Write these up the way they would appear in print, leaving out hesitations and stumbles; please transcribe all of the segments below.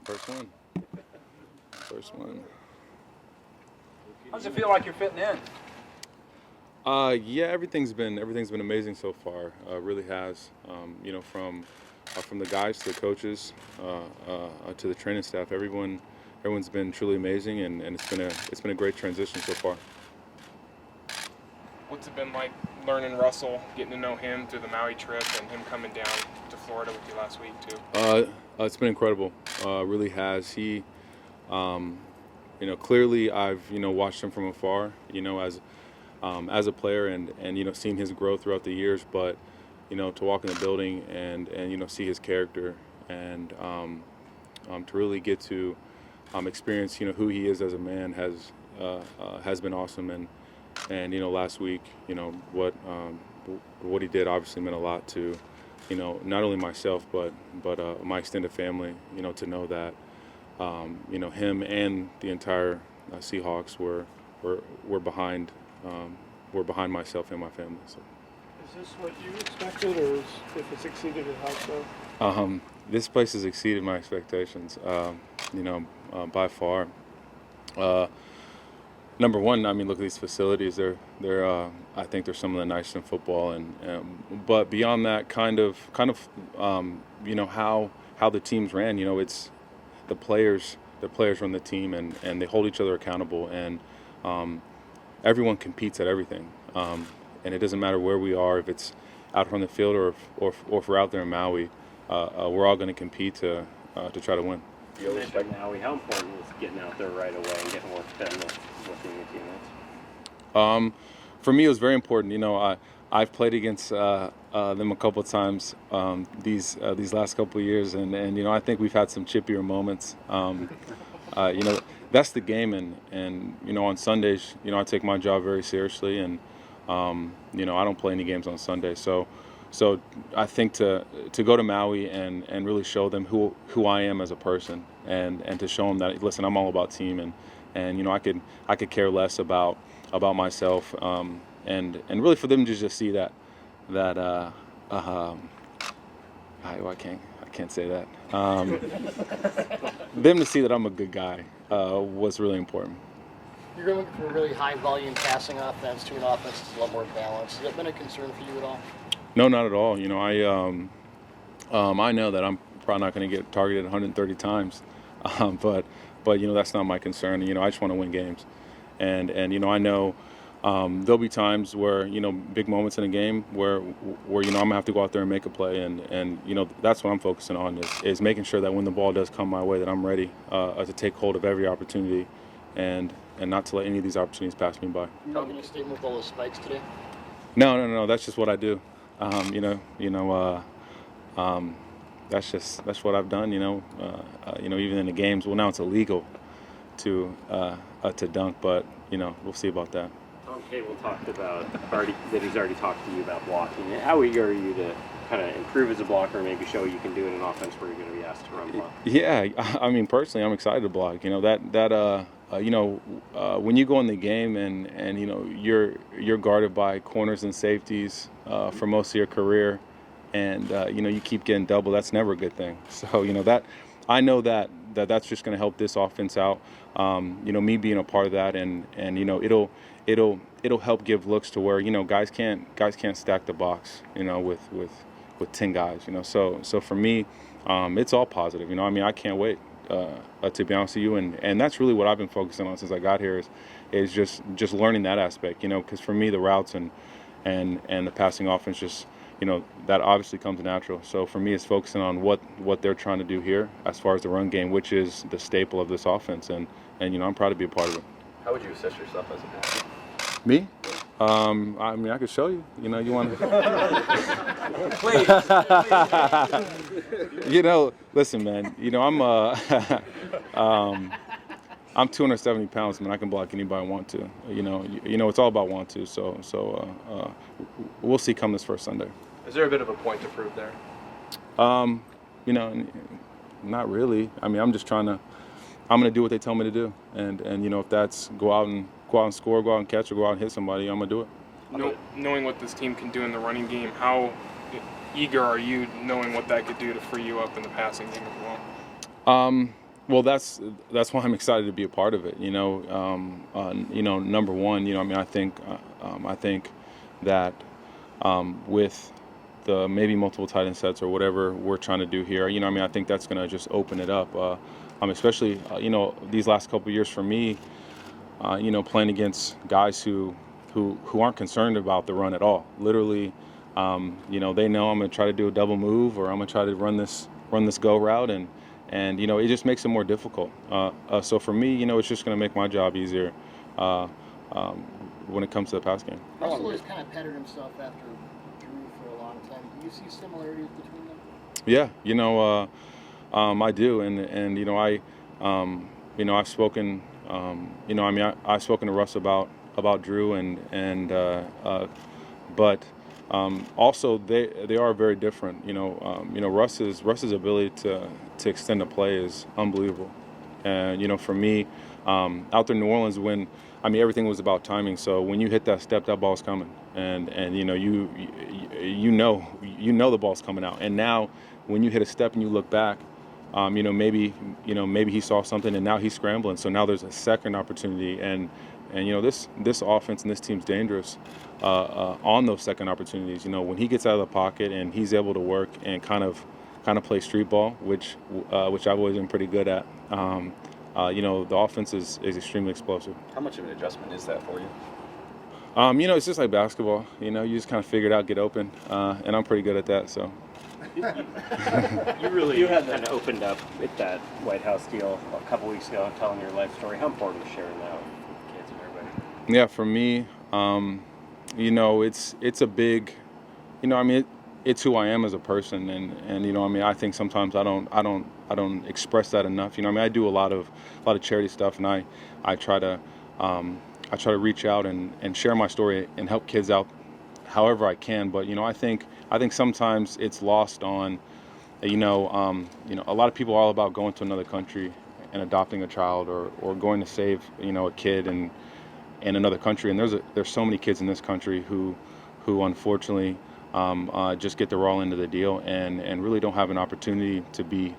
First one. First one. How does it feel like you're fitting in? Yeah, everything's been amazing so far. Really has. From the guys to the coaches to the training staff, everyone's been truly amazing, and it's been a great transition so far. What's it been like learning Russell, getting to know him through the Maui trip, and him coming down to Florida with you last week too? It's been incredible. Really has. He, clearly I've watched him from afar. As a player and seen his growth throughout the years, but to walk in the building and see his character and to really get to experience who he is as a man has been awesome. And last week what he did obviously meant a lot to not only myself but my extended family, to know that him and the entire Seahawks were behind myself and my family. So. Is this what you expected, or if it's exceeded it, how so? This place has exceeded my expectations, by far. Number one, I mean, look at these facilities. I think they're some of the nicest in football, but beyond that, kind of, how the teams ran. It's the players run the team, and they hold each other accountable, and everyone competes at everything. And it doesn't matter where we are, if it's out on the field or if we're out there in Maui, we're all going to compete to try to win. You mentioned Maui. How important is getting out there right away and getting work done with your teammates? For me, it was very important. I've played against them a couple of times these last couple of years, and I think we've had some chippier moments. That's the game, and on Sundays, I take my job very seriously, and I don't play any games on Sunday. So I think to go to Maui and really show them who I am as a person, and to show them that, listen, I'm all about team, and I could care less about myself, and really for them to just see that I can't say that. Them to see that I'm a good guy was really important. You're going for a really high volume passing offense to an offense that's a lot more balanced. Has that been a concern for you at all? No, not at all. I know that I'm probably not going to get targeted 130 times, but that's not my concern. I just want to win games, and I know there'll be times where big moments in a game where I'm gonna have to go out there and make a play, and that's what I'm focusing on is making sure that when the ball does come my way, that I'm ready to take hold of every opportunity, and not to let any of these opportunities pass me by. How can you stay with all the spikes today? No. That's just what I do. That's what I've done. Even in the games. Well, now it's illegal to dunk, but we'll see about that. Tom Cable talked about that he's already talked to you about blocking. How eager are you to kind of improve as a blocker, maybe show you can do it in offense where you're going to be asked to run block? Yeah, I mean, personally, I'm excited to block. When you go in the game and you're guarded by corners and safeties for most of your career, and you keep getting double, that's never a good thing. So that I know that's just going to help this offense out. Me being a part of that, and it'll help give looks to where guys can't stack the box with 10 guys. So for me, it's all positive. I can't wait. To be honest with you, and that's really what I've been focusing on since I got here is just learning that aspect, because for me the routes and the passing offense just that obviously comes natural. So for me it's focusing on what they're trying to do here as far as the run game, which is the staple of this offense, and I'm proud to be a part of it. How would you assess yourself as a passer? Me? I mean, I could show you. You want to? Please. Listen, man. I'm 270 pounds, man. I can block anybody I want to. It's all about want to. So we'll see come this first Sunday. Is there a bit of a point to prove there? Not really. I mean, I'm going to do what they tell me to do, and if that's go out and score, go out and catch, or go out and hit somebody, I'm going to do it. Knowing what this team can do in the running game, how eager are you knowing what that could do to free you up in the passing game as well? Well, that's why I'm excited to be a part of it. Number one, I think that with the maybe multiple tight end sets or whatever we're trying to do here, I think that's going to just open it up. Especially, these last couple of years for me, playing against guys who aren't concerned about the run at all. Literally, they know I'm going to try to do a double move or I'm going to try to run this go route, and it just makes it more difficult. So for me, it's just going to make my job easier when it comes to the pass game. Russell has kind of patterned himself after Drew for a long time. Do you see similarities between them? Yeah, I do, and I've spoken, I've spoken to Russ about Drew, but also they are very different. Russ's ability to extend a play is unbelievable, and for me, out there in New Orleans when everything was about timing. So when you hit that step, that ball's coming, and you know the ball's coming out. And now when you hit a step and you look back, maybe he saw something and now he's scrambling. So now there's a second opportunity, and this offense and this team's dangerous on those second opportunities. When he gets out of the pocket and he's able to work and kind of play street ball, which I've always been pretty good at. The offense is extremely explosive. How much of an adjustment is that for you? It's just like basketball. You just kind of figure it out, get open, and I'm pretty good at that. So. You had kind of opened up with that White House deal a couple weeks ago, telling your life story. How important is sharing that with kids and everybody? Yeah, for me, it's a big, it's who I am as a person, and I think sometimes I don't express that enough. I do a lot of charity stuff, and I try to reach out and share my story and help kids out however I can. But I think sometimes it's lost on, a lot of people are all about going to another country and adopting a child or going to save a kid in another country. And there's so many kids in this country who unfortunately just get the raw end of the deal and really don't have an opportunity to be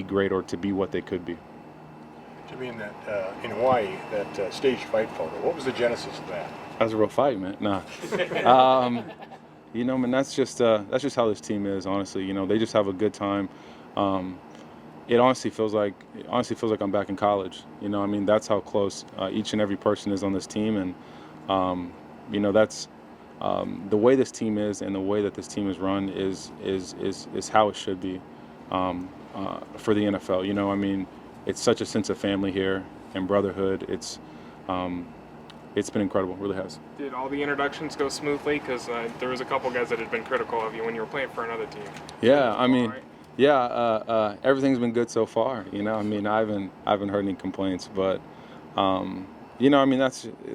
great or to be what they could be. To be in Hawaii, that staged fight photo, what was the genesis of that? That was a real fight, man. Nah. That's just how this team is, honestly. They just have a good time. It honestly feels like I'm back in college. That's how close each and every person is on this team, and that's the way this team is and the way that this team is run is how it should be for the NFL. It's such a sense of family here and brotherhood. It's been incredible, it really has. Did all the introductions go smoothly? Because there was a couple guys that had been critical of you when you were playing for another team. Yeah, Right? Everything's been good so far. I haven't heard any complaints, but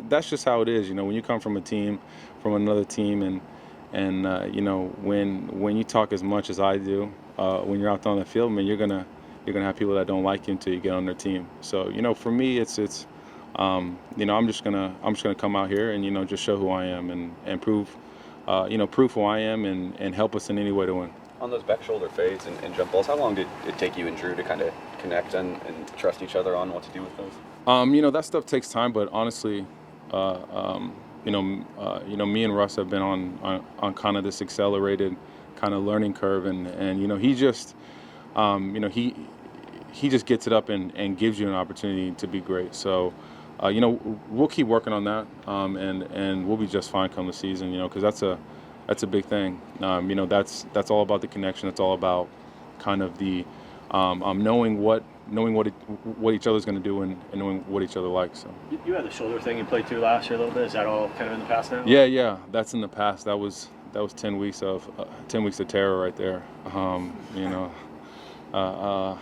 that's just how it is. When you come from a team, from another team, and when you talk as much as I do, when you're out there on the field, you're gonna have people that don't like you until you get on their team. So for me, it's I'm just gonna come out here and just show who I am and prove who I am and help us in any way to win. On those back shoulder fades and jump balls, how long did it take you and Drew to kind of connect and trust each other on what to do with those? That stuff takes time, but honestly, me and Russ have been on kind of this accelerated kind of learning curve, and he just he just gets it up and gives you an opportunity to be great. So. We'll keep working on that, and we'll be just fine come the season. Because that's a big thing. That's all about the connection. It's all about kind of the knowing what each other's going to do and knowing what each other likes. So. You had the shoulder thing you played through last year a little bit. Is that all kind of in the past now? Yeah, that's in the past. That was 10 weeks of terror right there. I've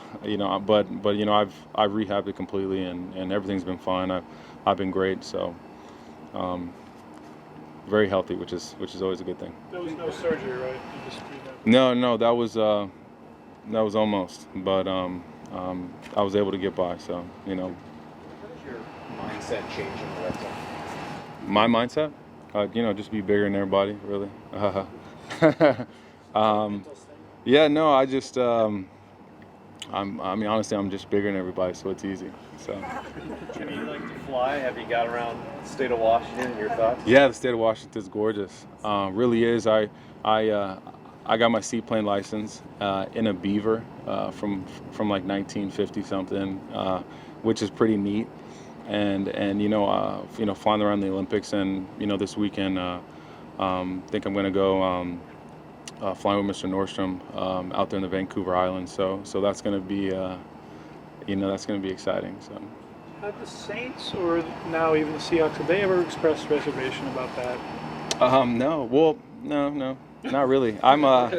rehabbed it completely and everything's been fine. I've been great, so very healthy, which is always a good thing. There was no surgery, right? You just rehabbed. No, that was almost, but I was able to get by. So How does your mindset change in the red zone? My mindset, just be bigger than everybody, really. Yeah, no, I just. I mean, honestly, I'm just bigger than everybody, so it's easy. So. Jimmy, you like to fly? Have you got around the state of Washington? Your thoughts? Yeah, the state of Washington is gorgeous. Really is. I got my seaplane license in a Beaver from like 1950 something, which is pretty neat. And flying around the Olympics, and this weekend, think I'm gonna go flying with Mr. Nordstrom out there in the Vancouver Islands. So that's gonna be that's gonna be exciting. So. Have the Saints or now even the Seahawks, have they ever expressed reservation about that? No. Well, no, not really. I'm I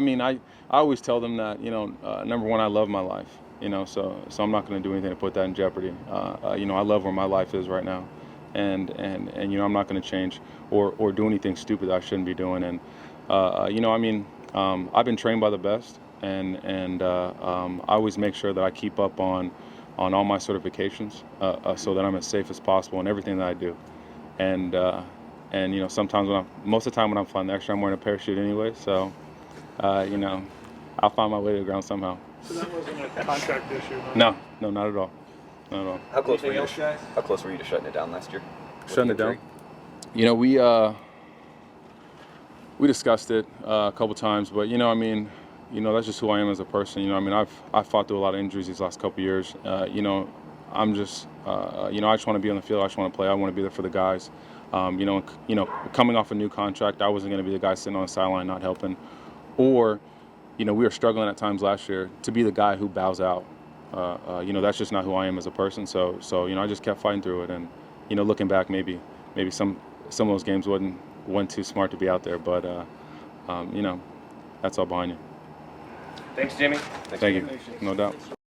mean, I always tell them that number one, I love my life. So I'm not going to do anything to put that in jeopardy. I love where my life is right now, and I'm not going to change or do anything stupid that I shouldn't be doing. And I've been trained by the best, and I always make sure that I keep up on all my certifications so that I'm as safe as possible in everything that I do. And sometimes most of the time when I'm flying the extra, I'm wearing a parachute anyway. So I'll find my way to the ground somehow. So that wasn't a contract issue? Huh? No, not at all. Not at all. How close were you? How close were you to shutting it down last year? Shutting it down? We discussed it a couple times, but that's just who I am as a person. I've fought through a lot of injuries these last couple years. I'm just I just want to be on the field. I just want to play. I want to be there for the guys. Coming off a new contract, I wasn't going to be the guy sitting on the sideline not helping, or we were struggling at times last year to be the guy who bows out. That's just not who I am as a person. So I just kept fighting through it, and looking back, maybe some of those games wasn't too smart to be out there, but that's all behind you. Thanks, Jimmy. Thank you. No doubt.